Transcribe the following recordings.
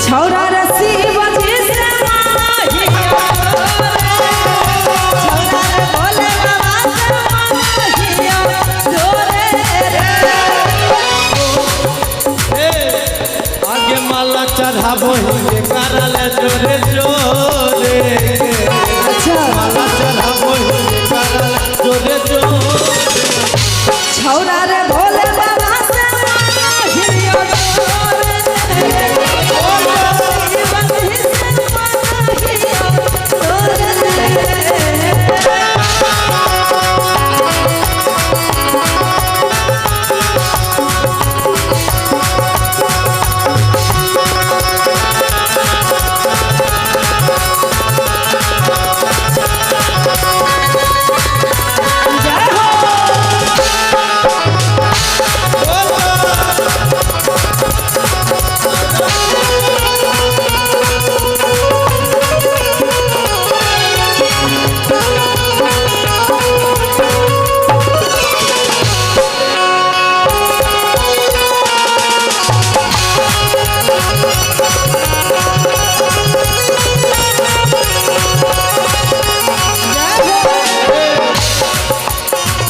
छौरा रसी बजी से माहिया छौरा रे भोले बाबा से माहिया जोरे रे आगे माला चढ़ाबो ही करल जोरे जोरे अच्छा माला चढ़ाबो ही करल जोरे जोरे छौरा रे भोले बाबा से माहिया जोरे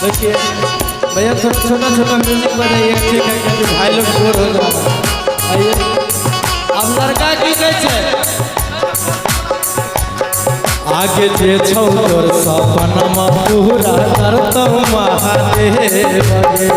देखिए भैया छोटा छोटा म्यूजिक बजाइए ठीक है क्योंकि भाई लोग बोर हो जा रहे हैं। आइए अब लड़का की कैसे आगे जे छौ तोर सपनमा पूरा करतौ महादेव गे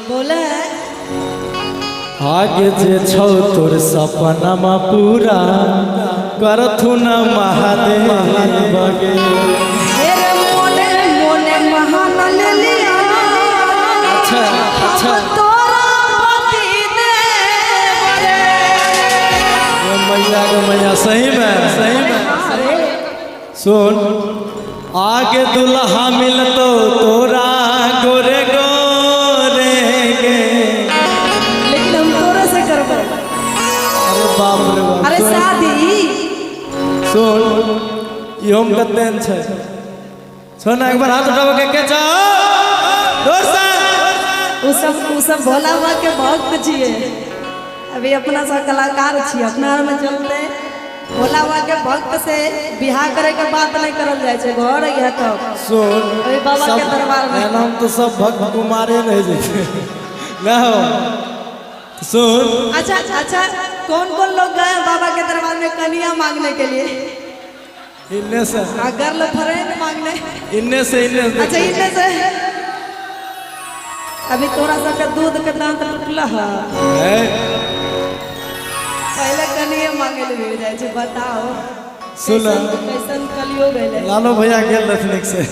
बोले आगे जे छौ तोर सपनमा पूरा करथु न महादेव गे तेरे मोने मोने महान ले लिया अच्छा अच्छा तोरा पति देव रे ये मैया सही में सुन आगे दुल्हा मिलतो तोरा गोरे गोरे गे लेकिन हम तोरे से करबो अरे बाप रे बाप अरे शादी सुन यो हम कतेन छै सुन एक बार हाथ उठाओ के जा दोस्त उ सब भोला बाबा के भक्त छिए अभी अपना सब कलाकार छिए अपना में चलते भोला बाबा के भक्त से बियाह करे के बात नहीं करल जाय छै घर है तब सुन अभी बाबा के दरबार में हम तो सब भक्त कुमारे रह जाए ना हो सुन अच्छा अच्छा कौन कौन लोग गए बाबा के दरबार में कन्या मांगने के लिए इन्ने से गर्ल फ्रेंड मांगने इन्ने से अच्छा इनमें से अभी तोरा सबके दूध के दांत टूटला है पहले कन्या मांगे ले मिल जाए छै बताओ सुन कैसन कलियो गइले लालो भैया गेल रखनिक से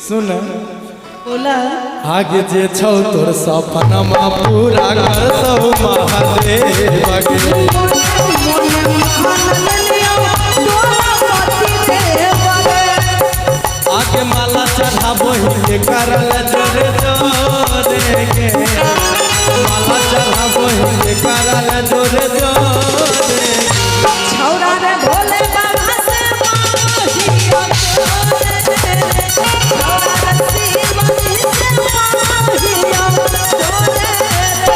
सुन बोला आगे जे छौ तोर सपनमा पूरा करतौ महादेव गे आगे माला चढ़ाबो ही करल जोरे जोरे गे माला चढ़ाबो ही करल जोरे जोरे छौरा रे भोले बाबा से माहिया जोरे छौरा रसी बजी से माहिया जोरे रे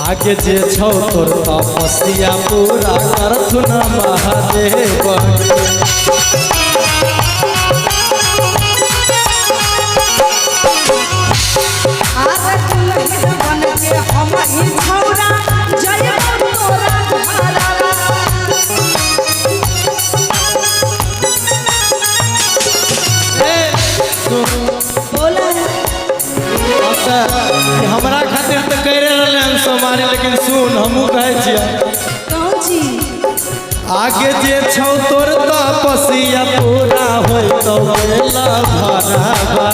आगे जे छौ तोर तपस्या पूरा करथुन महादेव आगे दुल्हन बन के हम ही छौरा जइबो तोरा घरवा। बोला हमरा खातिर तो करे रहले हम सोमारी, लेकिन सुन हमू कहे छियै कौन चीज आगे जे छौ तोर तपस्या पूरा होय तो मेला भरावा।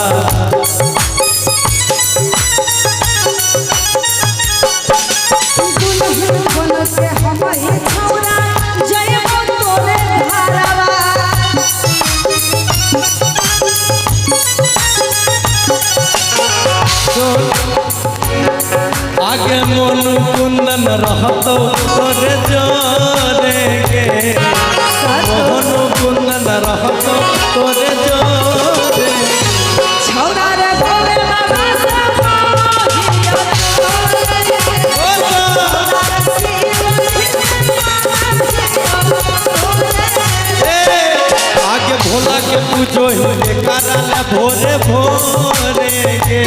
दुल्हन बन के हम ही छौरा जइबो तोरे घरवा। आगे मोनू कुंदन रहतो तोरे जोरे के, मोनू कुंदन रहतो तोरे जोरे। छौरा रे भोले बाबा से मोहिया आगे भोला के पूजो ही कारण भोरे भोरे के,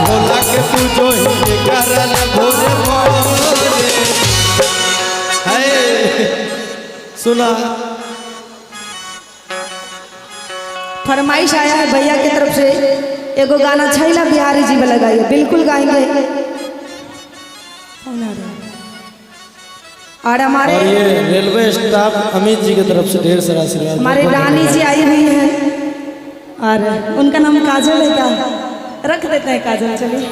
भोला के पूजो ही कारण भोरे भोरे। है सुना फरमाइश आया है भैया की तरफ से, एगो गाना छैला बिहारी जी में लगाइए, बिल्कुल गाएंगे। और हमारे और ये रेलवे स्टाफ अमित जी की तरफ से ढेर सारा आशीर्वाद। हमारे रानी जी आई हुई है और उनका नाम काजल है, क्या रख देते हैं काजल, चलिए।